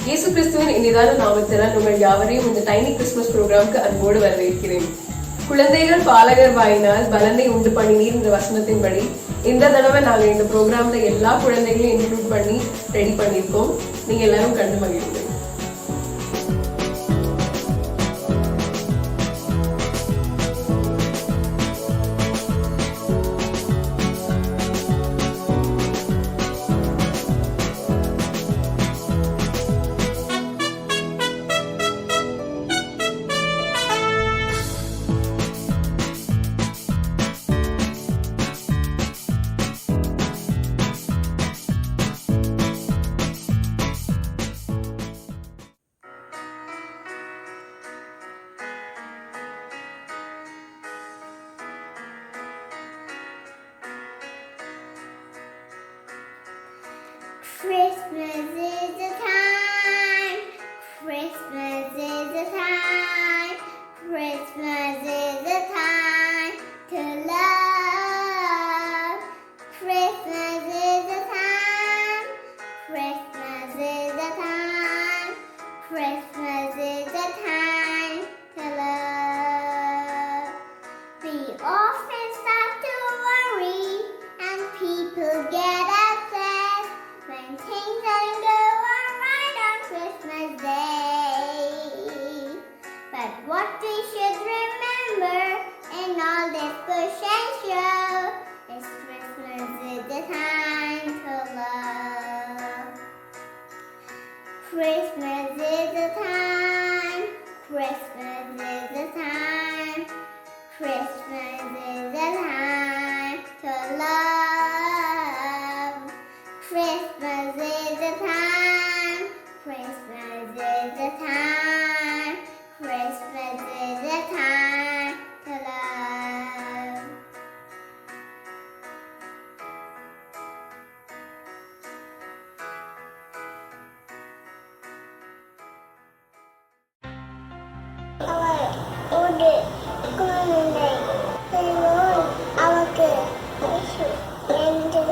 இயேசு கிறிஸ்துவின் இனிதான நாமத்தினால் உங்கள் யாவரையும் இந்த டைனி கிறிஸ்துமஸ் ப்ரோக்ராமுக்கு அன்போடு வரவேற்கிறேன். குழந்தைகள் பாலகர் வாயினால் பலனை உண்டு பண்ணினீர் என்ற வசனத்தின்படி இந்த தடவை நாங்கள் இந்த ப்ரோக்ராம்ல எல்லா குழந்தைகளையும் இன்க்ளூட் பண்ணி ரெடி பண்ணியிருக்கோம். நீங்க எல்லாரும் கண்டு மகிழுங்க. Christmas is the time. Christmas is the time. Christmas is the time to love. Christmas is the time. Christmas is the time. Christmas is the time to love. We often start to worry and people get upset when things don't go right on Christmas Day. But what we should remember in all this push and show is Christmas is the time to love. Christmas is the time. Christmas is the time. Christmas is the time to love. Christmas is the time. Christmas is the time. Christmas is the time to love. ஒரு குழந்தை அவருக்கு என்று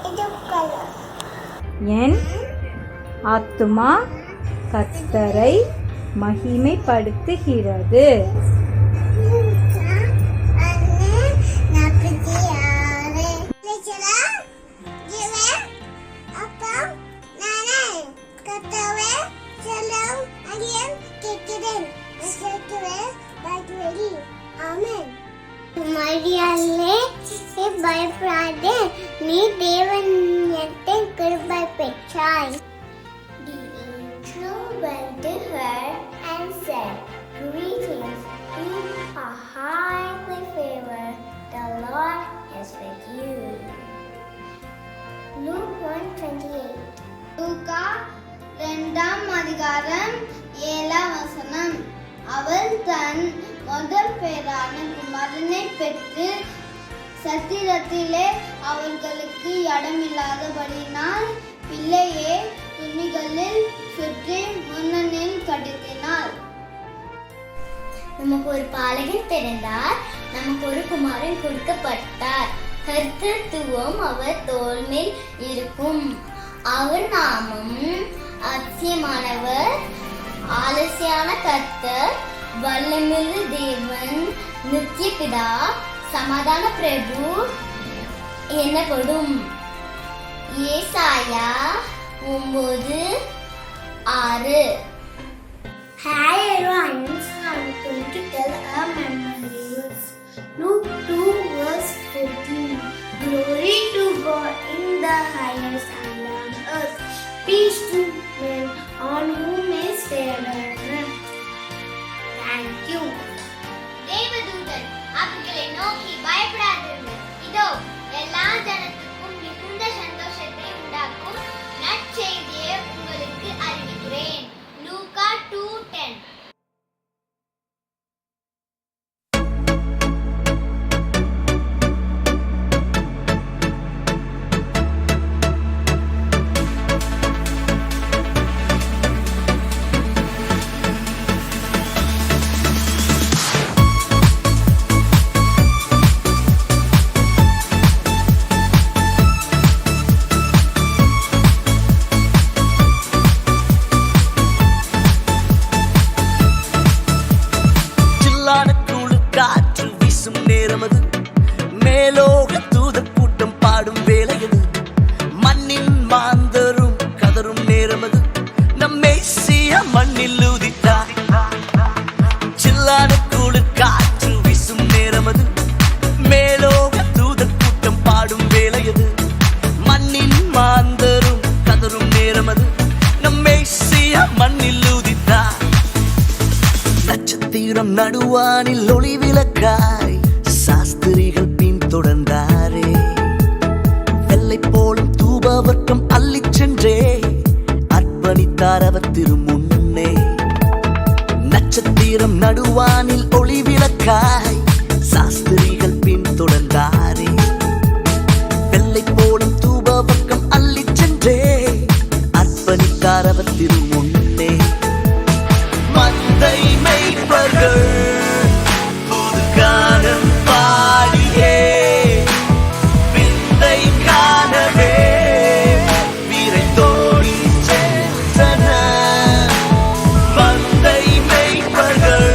இது colour என் ஆத்துமா கர்த்தரை மகிமைப்படுத்துகிறது. மரியாதை பயப்படாதே, நீ தேவனிடத்தில் கிருபை பெற்றாய். The angel went to her and said, Greetings, you are highly favored, the Lord is with you. Luke 1:28. லூக்கா 2ஆம் அதிகாரம் 7ஆம் வசனம். அவள் தன் முதல் பேரான குமாரனை பெற்று சத்திரத்திலே அவர்களுக்கு இடமில்லாதபடியினால் பிள்ளையே துணிகளில் சுற்றி முன்னணில் கடத்தினாள். நமக்கு ஒரு பாலகன் பிறந்தார், நமக்கு ஒரு குமாரன் கொடுக்கப்பட்டார். கர்த்தத்துவம் அவர் தோள் மேல் இருக்கும். அவர் நாமம் அதிசயமானவர், ஆலோசனையான கர்த்தர், வல்லமையுள்ள தேவன், நித்திய பிதா, சமாதான பிரபு எனப்படும். ஏசாயா 9:6. Hi everyone, I'm going to tell a memory. Luke 2:14. Glory to God in the highest and on earth, peace to men on whom is favor. Thank you. தேவதூதன் அவர்களை நோக்கி பயப்படாதீர்கள், இதோ எல்லா ஜனத்துக்கும் மிகுந்த சந்தோஷத்தை உண்டாக்கும் நற்செய்தியை உங்களுக்கு அறிவிக்கிறேன். லூக்கா 2:10. நடுவானில் ஒளி விளக்காய் சாஸ்திரிகள் பின்தொடர்ந்தாரே. வெள்ளை போலும் தூபவர்க்கம் அள்ளிச் சென்றே அர்ப்பணித்தார் அவர் திருமுன்னே. நட்சத்திரம் நடுவானில் ஒளி விளக்காய் சாஸ்திரிகள் பின்தொடர்ந்தாரே. வெள்ளை போலும் தூபவர்க்கம் அள்ளிச் சென்றே அர்ப்பணித்தார் அவர் திருமுன்னே. மந்தை மேய்ப்பர்கள் புது கானம் பாடியே விந்தை காணவே விரைந்தோடி சென்றனர். மந்தை மேய்ப்பர்கள்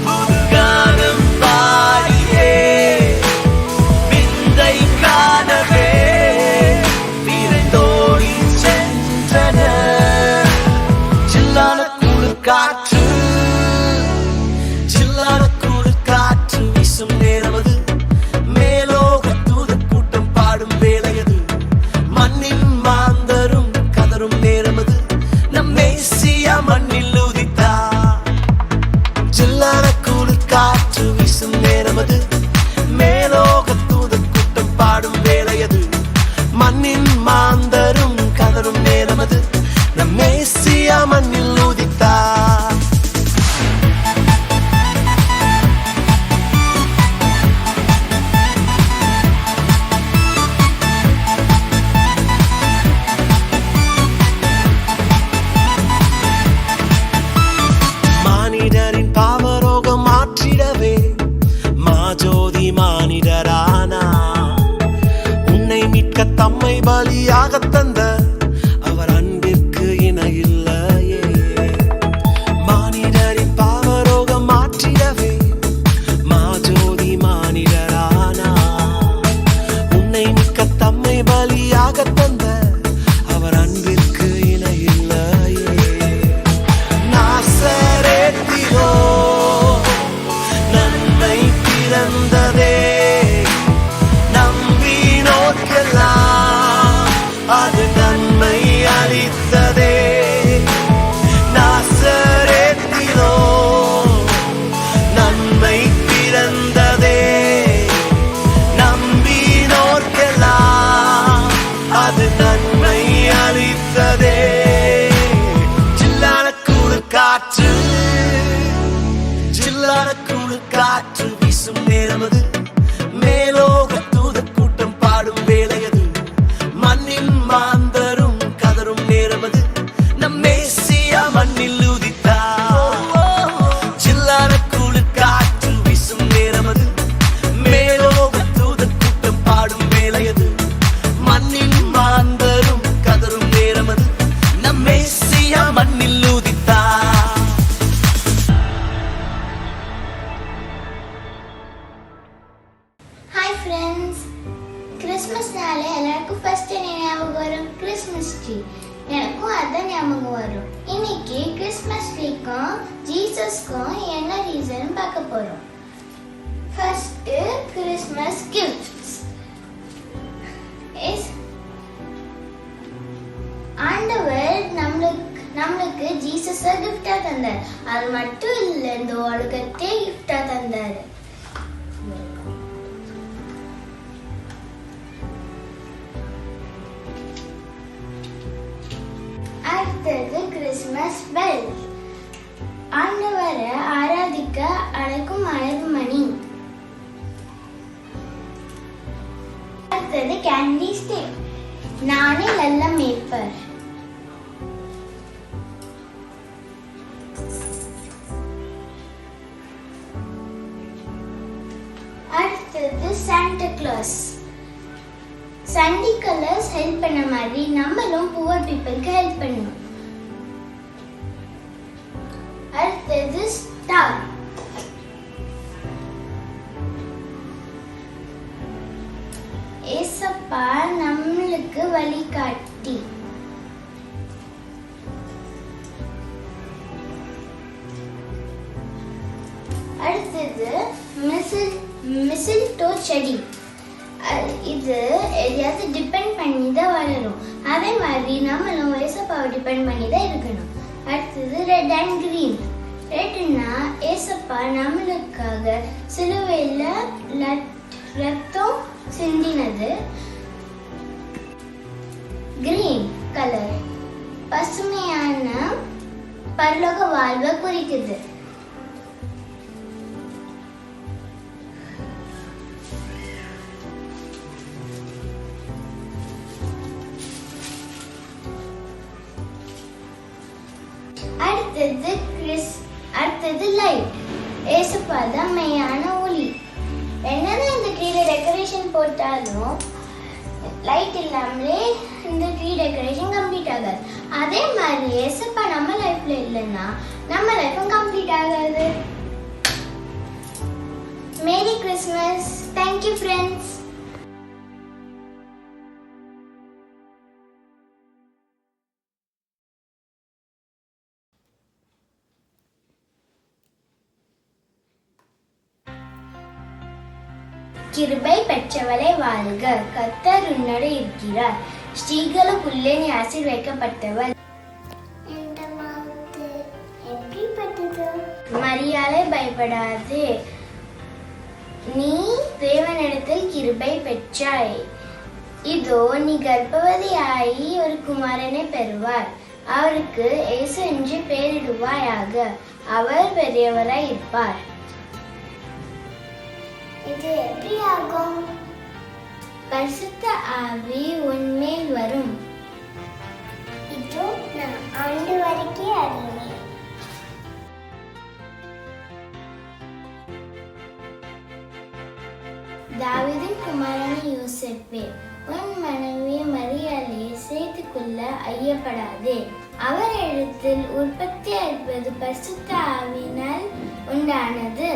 புது கானம் பாடியே விந்தை காணவே விரைந்தோடி சென்றனர். சில்லான காற்று சில்லான குளிர் காற்று வீசும் நேரமது. மேலோக தூதர் கூட்டம் பாடும் வேளையது. மண்ணின் மாந்தரும் கதரும் நேரமது. நம் மேசியா மண்ணில் உதித்தார். சில்லான குளிர் காற்று வீசும் நேரமது. மேலோக தூதர் கூட்டம் பாடும் வேளையது. மண்ணின் மாந்தரும் கதரும் நேரமது. நம் மேசியா மண்ணில் உதித்தார். மானிடரின் பாவரோகம் மாற்றிடவே மாஜோதி மானிடரானா. உன்னை மீட்க தம்மை பலியாக தந்த அவர் அன்பிற்கு இணையில்லையே. மானிடரின் பாவரோகம் மாற்றிடவே மாஜோதி மானிடரானா. உன்னை மீட்க தம்மை பலியாக தந்த அவர் அன்பிற்கு இணையில்லையே. நாசரேத்திலோ நன்மை பிறந்ததே. நம்பினோர்க்கெல்லாம் அது நன்மை அளித்ததே. நாசரேத்திலோ நன்மை பிறந்ததே. நம்பினோர்க்கெல்லாம் அது நன்மை அளித்ததே. சில்லான குளிர் காற்று சில்லான குளிர் காற்று வீசும் நேரமது. மேலோக தூதர் கூட்டம் பாடும் வேளையது. மண்ணின் மாந்தரும் கதரும் நேரமது. நம் மேசியா மண்ணில் உதித்தார். சில்லான குளிர் காற்று வீசும் நேரமது. மேலோக தூதர் கூட்டம் பாடும் வேளையது. மண்ணின் மாந்தரும் கதரும் நேரமது. நம் மேசியா மண்ணில் உதித்தார். ஹாய் ஃப்ரெண்ட்ஸ், கிறிஸ்மஸ்னாலே எல்லாருக்கும் ஃபர்ஸ்ட் என்ன ஞாபகம் வரும்? Christmas tree. எனக்கும் அதான் ஞாபகம் வரும். இன்னைக்கு கிறிஸ்மஸ் ட்ரீக்கும் ஜீசஸ்க்கும் என்ன ரீசன் பார்க்க போறோம். First Christmas gifts. ஆண்டவர் நம்மளுக்கு ஜீசஸை கிஃப்டா தந்தார். அது மட்டும் இல்லை, இந்த உலகத்தை கிஃப்டா தந்தார். அடுத்தது கிறிஸ்மஸ் பெல். ஆண்டவரை ஆராதிக்க அழைக்கும் அழைப்புமணி. அடுத்தது கேண்டி ஸ்டிக். நானே நல்ல மேய்ப்பர். அடுத்தது Santa Claus. Sunday colours help பண்ண மாதிரி நம்மளும் புவர் பீப்புளுக்கு ஹெல்ப் பண்ணணும். அடுத்தது ஸ்டார். ஏசப்பா நம்மளுக்கு வழிகாட்டி. அடுத்தது மிசில்டோ செடி. இது எதையாவது டிபெண்ட் பண்ணி தான் வளரும். அதே மாதிரி நம்மளும் ஏசப்பாவை டிபெண்ட் பண்ணி தான் இருக்கணும். அடுத்தது ரெட் அண்ட் கிரீன். ரெட்னா ஏசப்பா நம்மளுக்காக சிலுவையில ரத்தம் சிந்தினது. கிரீன் கலர் பசுமையான பரலோக வாழ்வை குறிக்குது. அடுத்தது லைட். ஏசப்பா தான் மெய்யான ஒளி. என்னதான் இந்த ட்ரீல டெக்கரேஷன் போட்டாலும் லைட் இல்லாமலே இந்த ட்ரீ டெக்கரேஷன் கம்ப்ளீட் ஆகாது. அதே மாதிரி ஏசப்பா நம்ம லைஃப்ல இல்லைன்னா நம்ம லைஃபும் கம்ப்ளீட் ஆகாது. Merry Christmas. Thank you friends. கிருபை பெற்றவளை வாழ்க, கர்த்தர் உன்னோடு இருக்கிறார். ஸ்ரீகளுக்குள்ளே நீ ஆசீர்வதிக்கப்பட்டவள். மரியாதை பயப்படாதே, நீ தேவனிடத்தில் கிருபை பெற்றாய். இதோ நீ கர்ப்பவதியாகி ஒரு குமாரனை பெறுவார். அவருக்கு இயேசு என்று பெயரிடுவாயாக. அவர் பெரியவராய் இருப்பார். இது எப்படி ஆகும்? பரிசுத்த ஆவி உன்மேல் வரும். இதோ நான் ஆண்டு வரைக்கும் அறிவேன். தாவீதின் குமாரன் யோசேப்பே, உன் மனைவி மரியாதை சேர்த்துக் கொள்ள ஐயப்படாதே. அவர் இடத்தில் உற்பத்தி இருப்பது பரிசுத்த ஆவியினால் உண்டானது.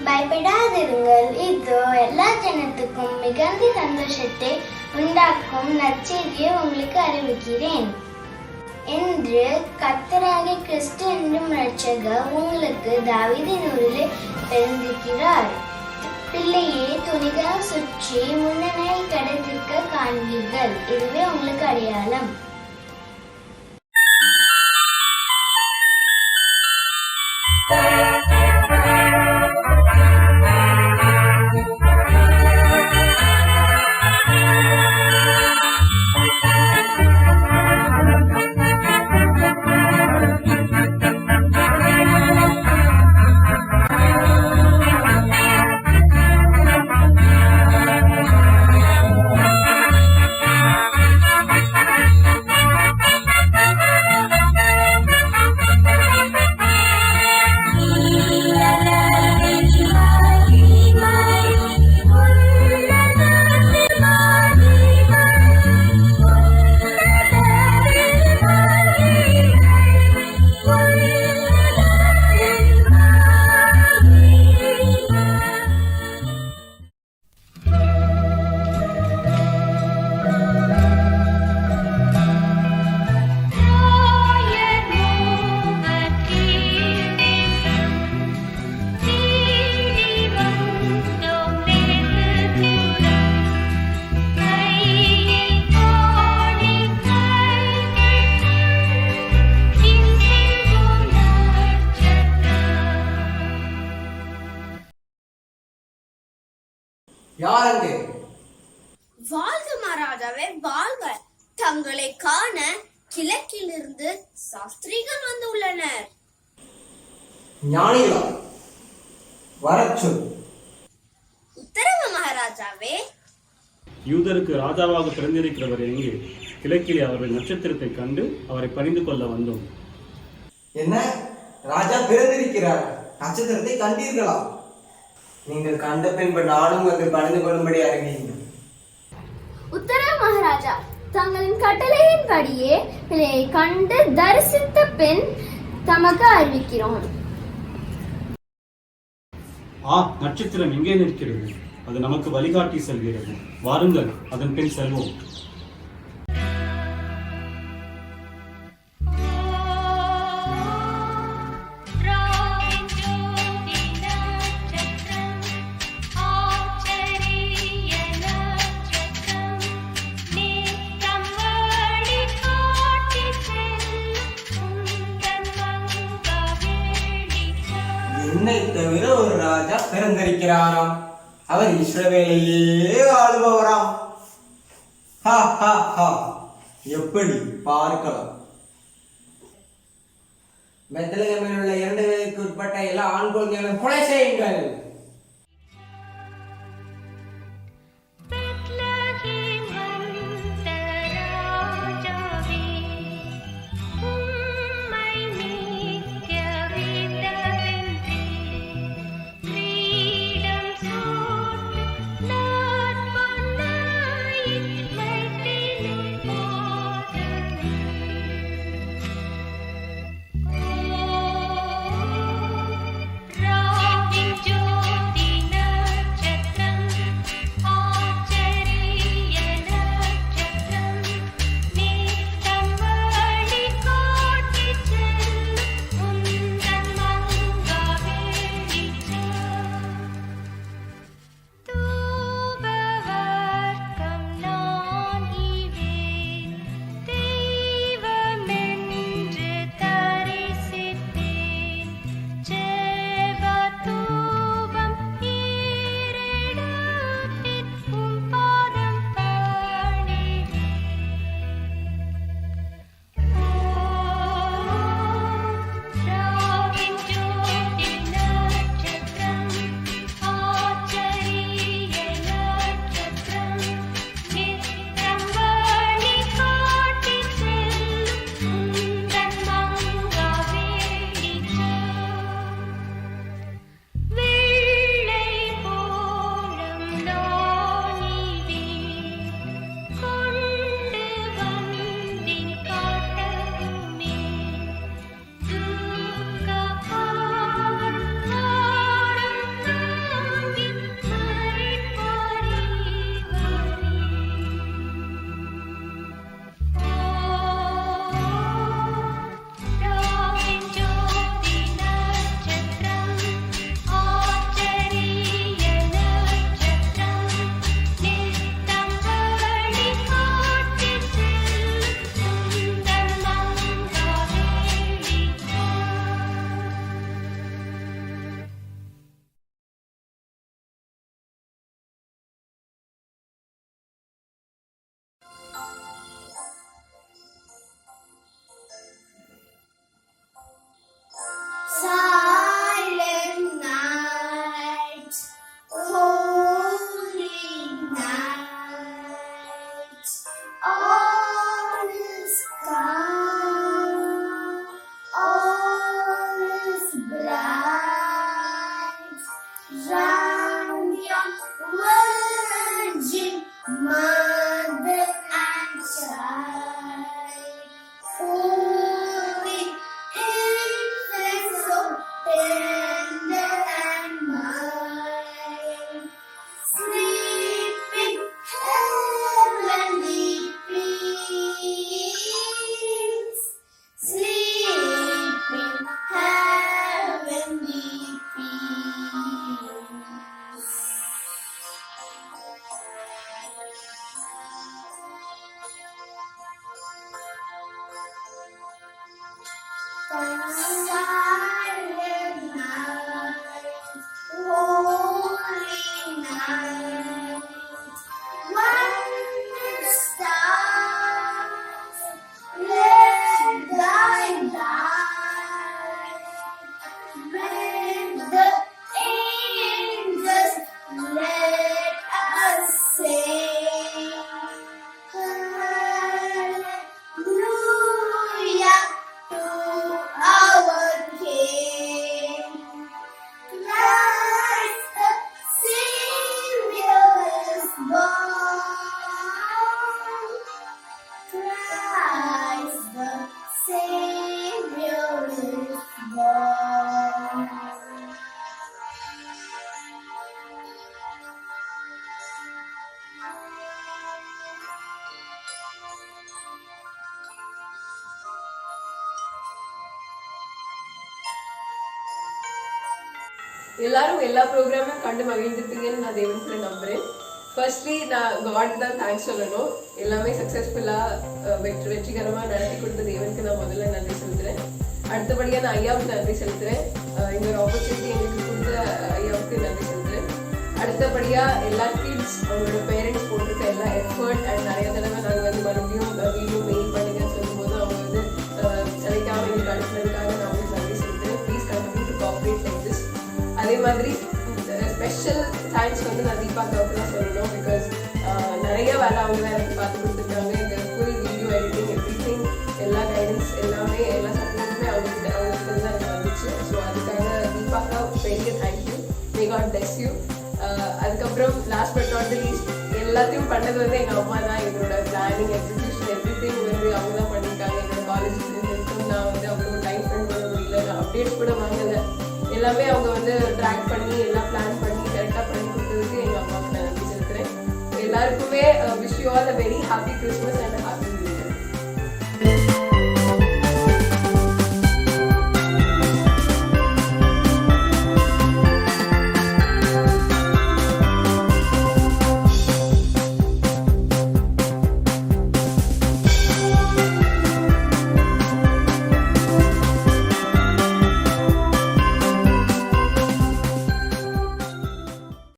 பயப்படாதிருங்கள், இதோ எல்லா ஜனத்துக்கும் மிகுந்த சந்தோஷத்தை உண்டாக்கும் நற்செய்தியை உங்களுக்கு அறிவிக்கிறேன் என்று கர்த்தராகிய கிறிஸ்து என்னும் இரட்சகர் உங்களுக்கு தாவீதின் ஊரிலே பிறந்திருக்கிறார். பிள்ளையை துணிகளால் சுற்றி முன்னணி கடத்திற்கு காண்பீர்கள். இதுவே உங்களுக்கு அடையாளம். யாரங்கே? வாழ்க மகாராஜாவே வாழ்க. தங்களை காண கிழக்கிலிருந்து சாஸ்திரிகள் வந்துள்ளனர். ஞானிகளா? வரச்சு. உத்தரவு மகாராஜாவே. யூதருக்கு ராஜாவாக பிறந்திருக்கிறவர் எங்கே? கிழக்கிலே அவர்கள் நட்சத்திரத்தை கண்டு அவரை பணிந்து கொள்ள வந்தோம். என்ன? ராஜா பிறந்திருக்கிறார்? நட்சத்திரத்தை கண்டீர்களா? நீங்கள் கண்ட பின்பு நானும் வந்து பணிந்து கொள்ளும்படி அறிவியுங்கள். உத்தரவு மகாராஜா, தங்களின் கட்டளையின்படியே பிள்ளையை கண்டு தரிசித்த பின் தமக்கு அறிவிக்கிறோம். நட்சத்திரம் எங்கே நிற்கிறது? அது நமக்கு வழிகாட்டி செல்கிறது. வாருங்கள், அதன் பின் செல்வோம். என்னை தவிர ஒரு ராஜா பிறந்திருக்கிறாராம். அவர் இஸ்ரவேலையே ஆளுபவராம். எப்படி பார்க்கலாம். பெத்லகேமில் உள்ள 2 வயதுக்கு உட்பட்ட எல்லா ஆண் குழந்தைகளும் கொலை செய்யுங்கள். எல்லாரும் எல்லா ப்ரோக்ராமும் கண்டு மகிழ்ந்துருப்பீங்கன்னு நான் தேவன்ல நம்புறேன். ஃபர்ஸ்ட்லி நான் காட் தான் தேங்க்ஸ் சொல்லணும். எல்லாமே சக்ஸஸ்ஃபுல்லாக வெற்றிகரமாக நடத்தி கொடுத்த தேவனுக்கு நான் முதல்ல நன்றி சொல்கிறேன். அடுத்தபடியாக நான் ஐயாவுக்கு நன்றி செலுத்துறேன். இந்த ஒரு ஆப்பர்ச்சுனிட்டி எங்களுக்கு கொடுத்த ஐயாவுக்கு நன்றி செலுத்துறேன். அடுத்தபடியாக எல்லா கிட்ஸ் அவங்களோட பேரண்ட்ஸ் போட்டிருக்க எல்லா எஃபர்ட் அண்ட் நிறைய தடவை நாங்கள் வந்து மறுபடியும் வீடியோ மெயில் பண்ணுங்கன்னு சொல்லும்போது அவங்க வந்து செலக்டாக எங்களுக்கு அனுப்புனதுக்காக நான் உங்களுக்கு நன்றி செலுத்துறேன். Please continue to cooperate like this. அதே மாதிரி ஸ்பெஷல் தேங்க்ஸ் வந்து நான் தீபாக்காவுக்கு தான் சொல்லணும். பிகாஸ் நிறைய வேலை அவங்க தான் எனக்கு பார்த்து கொடுத்துருக்காங்க. இந்த ஃபுல் வீடியோ எடிட்டிங் எவ்ரிதிங் எல்லா கைடன்ஸ் எல்லாமே எல்லா சப்போர்ட்டுமே அவங்களுக்கு தான் எனக்கு வந்துச்சு. ஸோ அதுக்காக தீபாக்கா பெரிய thank you. May God bless you. அதுக்கப்புறம் last but not the least எல்லாத்தையும் பண்ணது வந்து எங்கள் அம்மா தான். எங்களோட பிளானிங் எக்ஸிக்யூஷன் எவ்ரிதிங் வந்து அவங்க தான் பண்ணியிருக்காங்க. எங்களோட காலேஜ் இருக்கும் நான் வந்து அவ்வளோ டைம் ஸ்பெண்ட் பண்ண முடியல. நான் அப்டேட்ஸ் கூட வாங்கலை. எல்லாமே அவங்க வந்து ட்ராக் பண்ணி எல்லாம் பிளான் பண்ணி கரெக்டாக பண்ணி கொடுத்ததுக்கு எங்கள் அம்மாவுக்கு நான் நன்றி செலுத்துறேன். எல்லாருக்குமே wish you all a very happy Christmas and